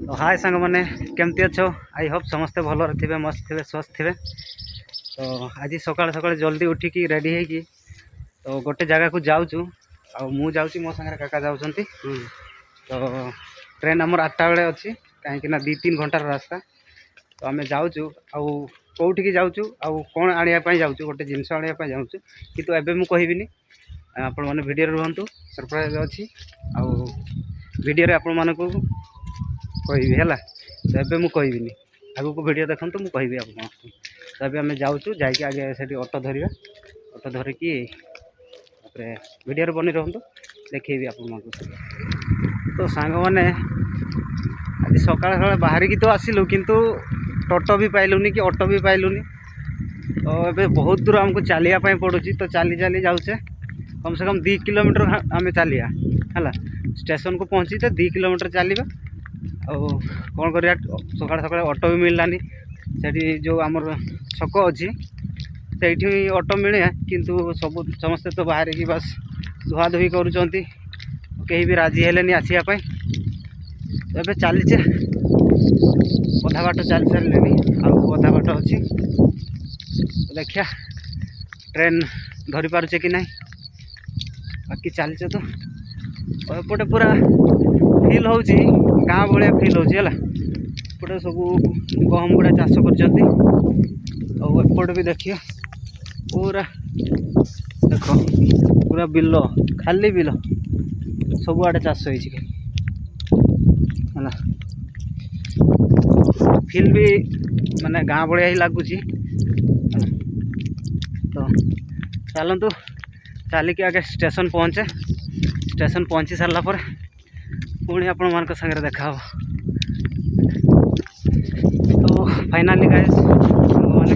तो हाय सांग मैंने केमती अच्छो आई होप समस्ते भल थे मस्त थे स्वस्थ थे। तो आज सकाल सकाल जल्दी उठिकी रेडी है कि तो गोटे जगह को जाऊँ मु जाऊँ मो सागर काका जाऊँ। तो ट्रेन आमर 8टा बेले अच्छी कहीं 2-3 घंटार रास्ता। तो आम जाऊँ कौटिकी जाऊँ कौन आने जाऊँ गोटे जिनस आने जाऊँ कि एवं मुझे कहबिनी आपण मैंने वीडियो रुहतु सरप्राइज अच्छी वीडियो आपण मानक कहबी है। तो एवं मुझे कहबिनी आगू को वीडियो देखते मुझे कहबी आपको। तो अभी आम जाऊँ जाकि आगे से ऑटो धरिया ऑटो धरिकी वीडियो बनी रुहतु देखी आप। तो सांग मैंने आज सकाल सकाल बाहर की तो आसिलु किंतु टोटो भी पाइलुनी कि ऑटो भी पाइलुनी। तो ये बहुत दूर आमको चलियापाई पड़ुची। तो चली चली जाऊे कम से कम 2 किलोमीटर आम चलिया है स्टेशन को पहुँची तो 2 किलोमीटर चलवा कौन कर सकाल सकाल ऑटो भी मिललानी से जो आमर छक अच्छी से ऑटो मिले किंतु सब समस्ते तो बाहर की बस धुआ धुई करुँच कहीं भी राजी हेलेनी आसवाई। तो चलीचे अधा बाट चली सारे अधा बाट अच्छी देखिया ट्रेन धरी पारुचे कि नहीं बाकी चलचे। तो एपटे पूरा फिल हो गाँ भाया फिल होपटे सब गहम गुड़ा चाष करपटे भी देखिए पूरा देख पूरा बिल खाली बिल सब आड़े चाष है फिल भी माने गाँ भाया ही लगुच। तो चलतु चलिकी आगे स्टेशन पहुँचे स्टेशन पहुँची सारा पर पुणी आपण मान सागर देखा। तो फाइनाली गाइस मैंने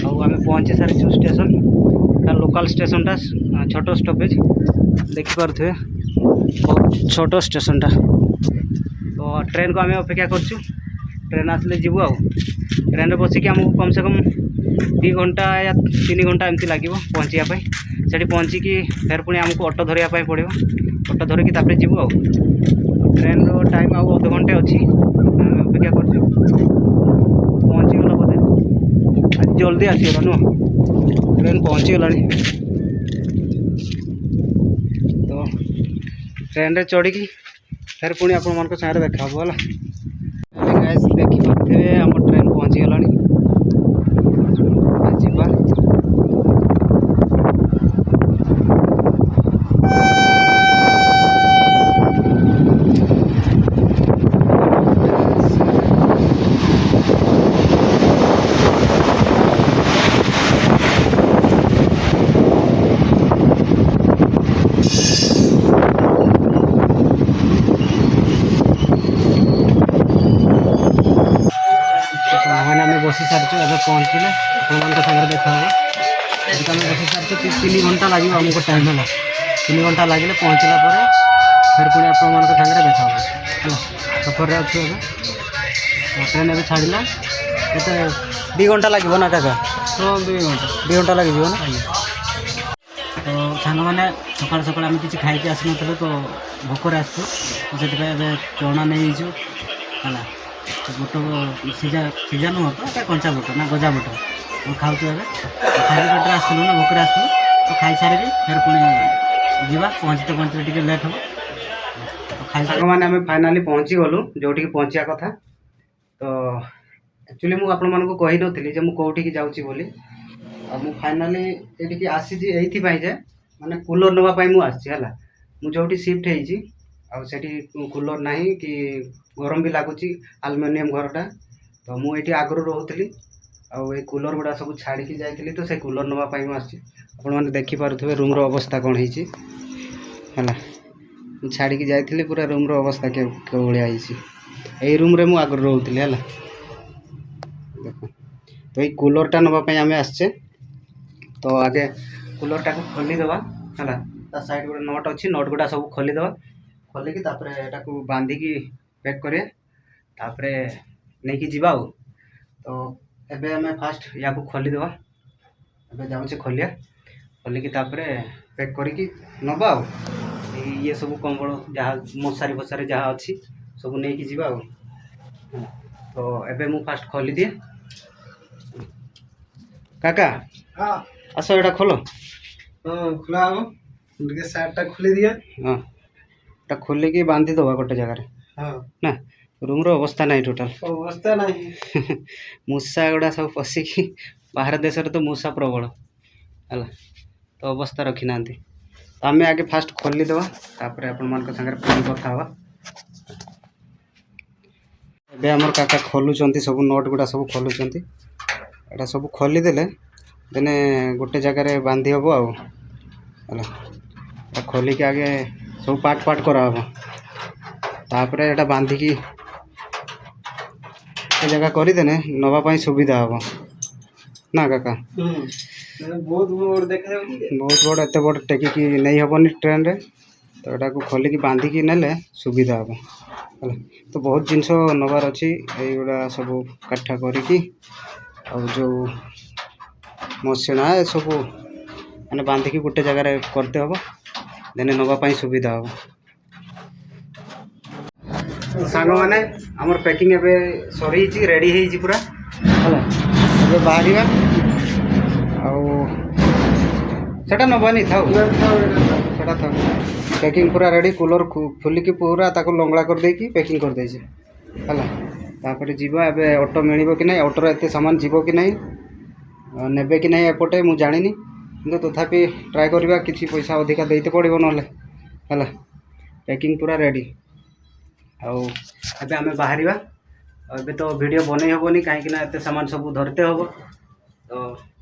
आम पहुँची सारी स्टेशन लोकल स्टेशन छोटो स्टॉपेज देखिपे बहुत छोटो स्टेशन टा। तो ट्रेन को आम अपेक्षा करछु ट्रेन आसले जीवु ट्रेन बसिक आमको कम से कम 2 घंटा या 3 घंटा एमती लगे पहुँचापी से पहुँचिकी फिर पुणी आमको ऑटो धरियापाई पड़ो ऑटो धरिकी जीवु ट्रेन रो टाइम आउ अध घंटे अच्छी आम अपेक्षा कर पहुँचीगला बोधे आज जल्दी आसीगला नुह ट्रेन पहुँचीगला। तो ट्रेन रे चढ़ी फिर पुणी आपण मान सागर देखा है देखिपे आम ट्रेन पहुँचीगला जीवा। बसी सारी एवं पहुँचले आप सागर देखा आम बसी सारी 3 घंटा लगे आमको टाइम है 3 घंटा लगे पहुँचला फिर पुणी आप सागर देखा है सफर अच्छे ट्रेन ए छाड़ा ये 2 घंटा लगे ना काका। तो 2 घंटा लगे ना। तो सांग मैंने सकाल सकाल आम कि खाई आसी ना तो भोकर आसू तो से चना नहीं है बुट सीजा सीजा नुह तो कंचा बुट ना गजा बुट तो खाऊ खाली पेटे आसलु ना भोकर आसलु तो खाई सारे फिर पुणी जीवा पहुँचते पहुँचते टी लेट हम। तो खाई मैंने आम फाइनाली पहुँची गलु जो पहुँचा कथा। तो एक्चुअली मुझे आपण मानक कही नी मुझे कौटी जाऊँगी बोली मु फाइनाली ये आसी ये माने कूलर नापी मुझे मुझे सिफ्ट हो कूलर ना कि गरम भी लगुच आलुमिनियम घरटा। तो मुझे आगुरी रोली आई कूलर गुड़ा सब छाड़ी जाइली तो से कूलर नापी मुझे देखिपे रूम रो अवस्था कौन है छाड़ी जाइली पूरा रूम रो अवस्था के भाया यही रूम रे मुझे आगुरी रोली है देख। तो ये कूलरटा नापी आम आसचे तो आगे कूलरटा को खोलीदेवा है साइड गोटे नट अच्छी नट गुड़ा सब खोलीदेवा खोलिकी बांधिकी पैक करिया तापरे नहीं जीवा। तो एबे हमें फास्ट या खोलीदेवा एबे जाऊँचे खोलिया खोलिकी पैक करिकी नबा ये सब कंबल जहाँ मशारी फसारी जहाँ अच्छी सब नहीं कि जीवा। तो एबे मु फास्ट खोली दिए काका हाँ आस एटा खोलो हाँ खुला हम उनके साइडटा खुली दिया हाँ एटा खोलिकी बांधी दबा गोटे जगार हाँ ना रूम रो अवस्था नहीं टोटाल अवस्था नहीं मूषा गुड़ा सब पशिकी बाहर देश तो मूषा प्रबल है तो अवस्था रखी ना तो आम आगे फास्ट खोली दवा तापर आपण सागर पुणी कथा हवा एबे हमर काका खोलुचंती सब नोट गुड़ा सब खोलुचंती एटा सब खोलीदेले देने गोटे जगार बांधी हम आउ है खोलिकी आगे सब पार्ट पार्ट करा हम तापर एटा बांधिकी जगह करदेने नवापाई सुविधा हम ना काका बहुत बड़ देखा बहुत बड़ एत बड़ टेकिकी नहीं हेनी ट्रेन रे तो यहाँ को खोलिकी बांधिकी नेले सुविधा हम है तो बहुत जिनस नबार अच्छी युवा सब काठा करिकी जो मसिणा सब मैंने बांधिकी गोटे जगार करते हम देने नवापाई सुविधा हम सांग मैंने आमर पैकिंग एबे सरी रेडी है पूरा है बाहर आटा नबानी था पैकिंग पूरा रेडी कूलर खोलिकी पूरा ताको लंगड़ा कर देकी पैकिंग कर देछे हला तापर जीवा एबे ऑटो मिलिबो कि नहीं ऑटो एते सामान जीवो कि नहीं नेबे कि नहीं एपटे मु जानिनी किंतु तथापि ट्राए करबा किछि पैसा अधिका देते पड़िबो नले हला पैकिंग पूरा रेडी आउ एबे आमे बाहरिबा एबे तो वीडियो बनै हबोनी काहे कि ना एते सामान सब धरते हबो तो